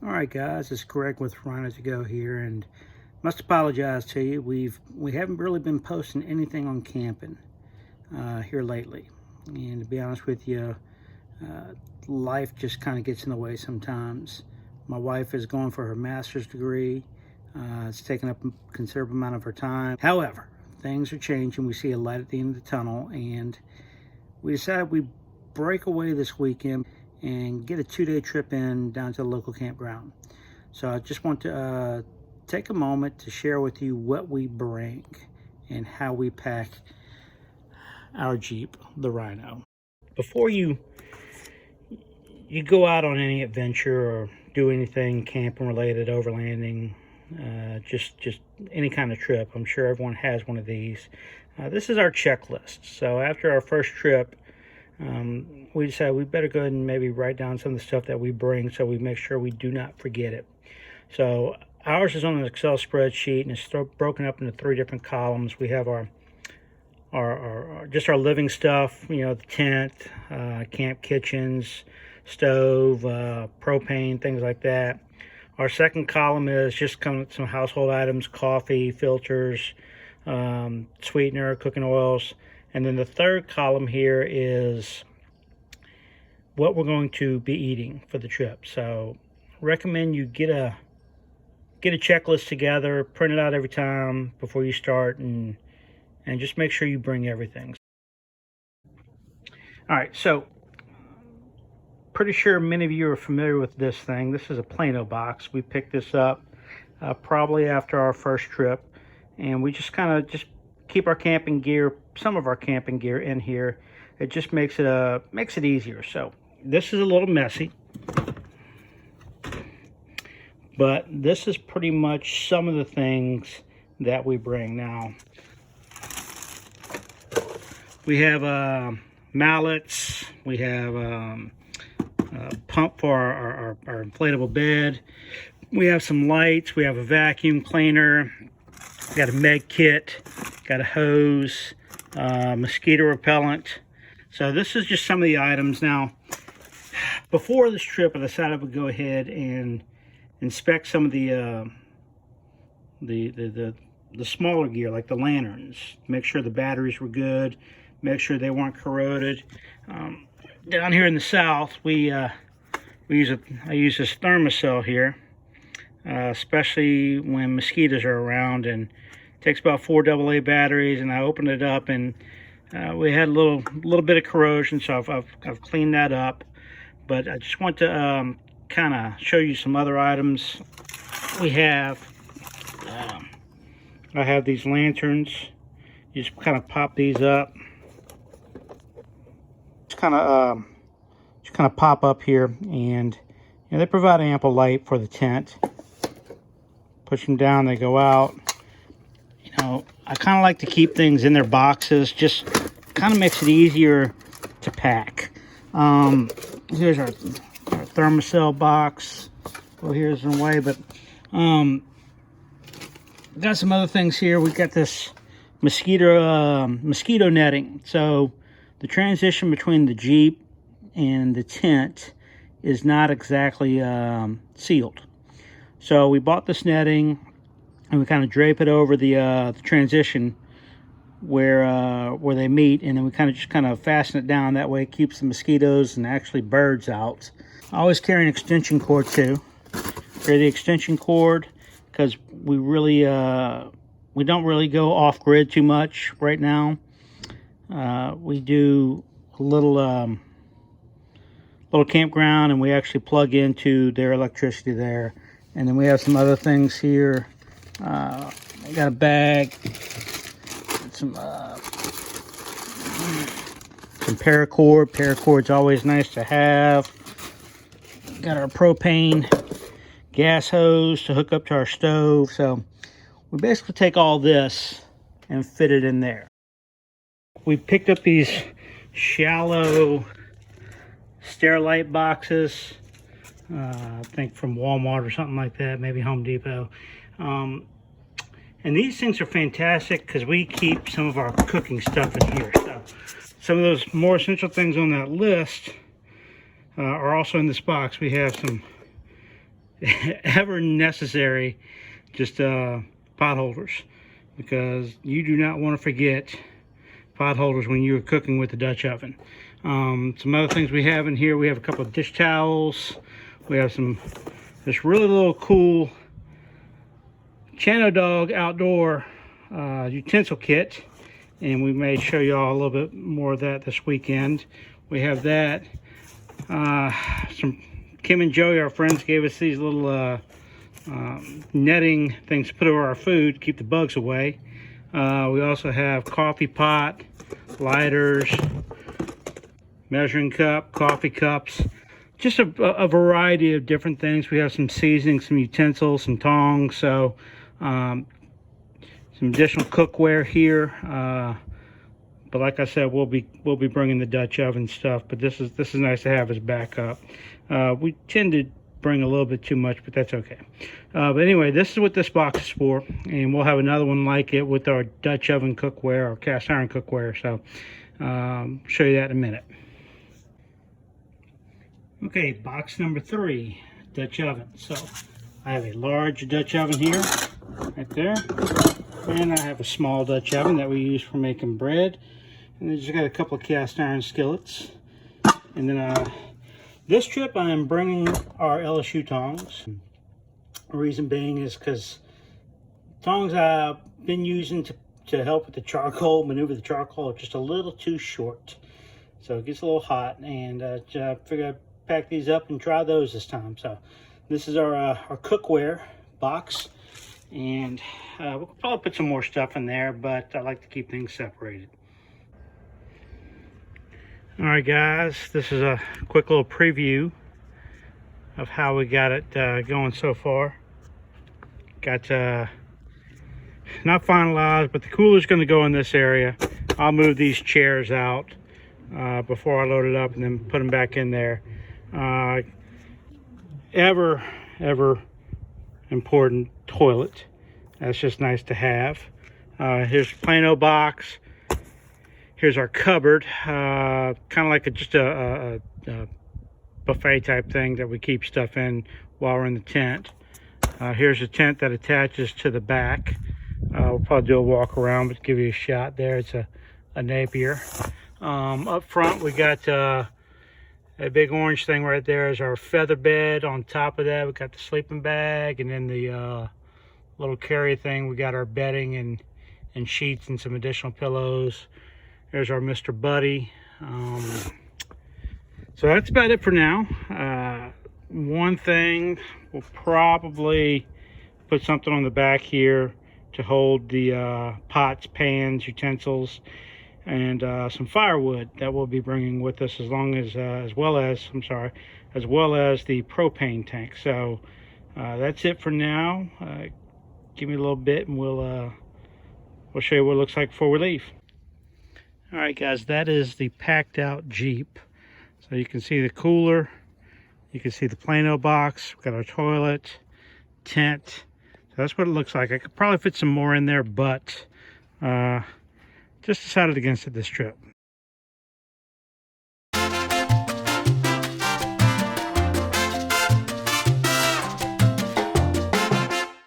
All right, guys, it's Greg with Rhino to Go here, and must apologize to you. We haven't really been posting anything on camping here lately, and to be honest with you, life just kind of gets in the way sometimes. My wife is going for her master's degree. It's taken up a considerable amount of her time. However, things are changing. We see a light at the end of the tunnel, and we decided we'd break away this weekend and get a 2-day trip in down to the local campground. So I just want to take a moment to share with you what we bring and how we pack our Jeep, the Rhino. Before you go out on any adventure or do anything camping related, overlanding, just any kind of trip, I'm sure everyone has one of these. This is our checklist. So after our first trip, we decided we better go ahead and maybe write down some of the stuff that we bring so we make sure we do not forget it. So ours is on an Excel spreadsheet, and it's broken up into 3 different columns. We have our just our living stuff, you know, the tent, camp kitchens, stove, propane, things like that. Our second column is just some household items, coffee, filters, sweetener, cooking oils. And then the third column here is what we're going to be eating for the trip. So recommend you get a checklist together, print it out every time before you start, and just make sure you bring everything. All right, so pretty sure many of you are familiar with this thing. This is a Plano box. We picked this up probably after our first trip, and we just kind of keep our camping gear, some of our camping gear in here. It just makes it easier. So this is a little messy, but this is pretty much some of the things that we bring. Now we have mallets, we have a pump for our inflatable bed, we have some lights, we have a vacuum cleaner, got a med kit, got a hose, mosquito repellent. So this is just some of the items. Now, before this trip, I decided we'd go ahead and inspect some of the smaller gear, like the lanterns. Make sure the batteries were good. Make sure they weren't corroded. Down here in the south, I use this thermocell here, especially when mosquitoes are around, and it takes about 4 AA batteries. And I opened it up, and we had a little bit of corrosion, so I've cleaned that up. But I just want to kind of show you some other items we have. I have these lanterns. You just kind of pop these up. Just kind of pop up here, and you know, they provide ample light for the tent. Push them down, they go out. You know, I kind of like to keep things in their boxes. Just kind of makes it easier to pack. Here's our thermocell box. Well, here's the way, but got some other things here. We got this mosquito netting. So the transition between the Jeep and the tent is not exactly sealed. So we bought this netting, and we kind of drape it over the transition where they meet, and then we kind of fasten it down. That way it keeps the mosquitoes and actually birds out. I always carry an extension cord too. Carry the extension cord because we don't really go off grid too much right now. We do a little campground, and we actually plug into their electricity there. And then we have some other things here. I got a bag, some paracord. Paracord's always nice to have. Got our propane gas hose to hook up to our stove. So we basically take all this and fit it in there. We picked up these shallow Sterilite boxes, I think from Walmart or something like that, maybe Home Depot. And these things are fantastic because we keep some of our cooking stuff in here. So some of those more essential things on that list are also in this box. We have some ever necessary, just pot holders, because you do not want to forget pot holders when you're cooking with the Dutch oven. Some other things we have in here, we have a couple of dish towels. We have this really little cool Chano Dog outdoor utensil kit, and we may show you all a little bit more of that this weekend. We have that. Kim and Joey, our friends, gave us these little netting things to put over our food to keep the bugs away. We also have coffee pot, lighters, measuring cup, coffee cups, just a variety of different things. We have some seasoning, some utensils, some tongs, so some additional cookware here. But like I said, we'll be bringing the Dutch oven stuff. But this is nice to have as backup. We tend to bring a little bit too much, but that's okay. But anyway, this is what this box is for, and we'll have another one like it with our Dutch oven cookware or cast iron cookware. So show you that in a minute. Okay, box number 3, Dutch oven. So I have a large Dutch oven here, right there, and I have a small Dutch oven that we use for making bread. And then just got a couple of cast iron skillets. And then this trip I am bringing our LSU tongs. The reason being is because tongs I've been using to help with the charcoal, maneuver the charcoal, are just a little too short. So it gets a little hot, and I figured I'd pack these up and try those this time. So this is our cookware box, and we'll probably put some more stuff in there, but I like to keep things separated. All right, guys, this is a quick little preview of how we got it going so far. Got not finalized, but the cooler's going to go in this area. I'll move these chairs out before I load it up and then put them back in there. Ever important toilet. That's just nice to have. Here's the Plano box. Here's our cupboard, kind of like just a buffet type thing that we keep stuff in while we're in the tent. Here's a tent that attaches to the back. We'll probably do a walk around, but give you a shot there. It's a Napier. Up front, we got a big orange thing right there is our feather bed. On top of that, we got the sleeping bag, and then the little carry thing. We got our bedding and sheets and some additional pillows. There's our Mr. Buddy. So that's about it for now. One thing, we'll probably put something on the back here to hold the pots, pans, utensils, and some firewood that we'll be bringing with us, as well as the propane tank. So that's it for now. Give me a little bit, and we'll show you what it looks like before we leave. All right, guys, that is the packed out Jeep. So you can see the cooler, you can see the Plano box, we've got our toilet, tent. So that's what it looks like. I could probably fit some more in there, but just decided against it this trip.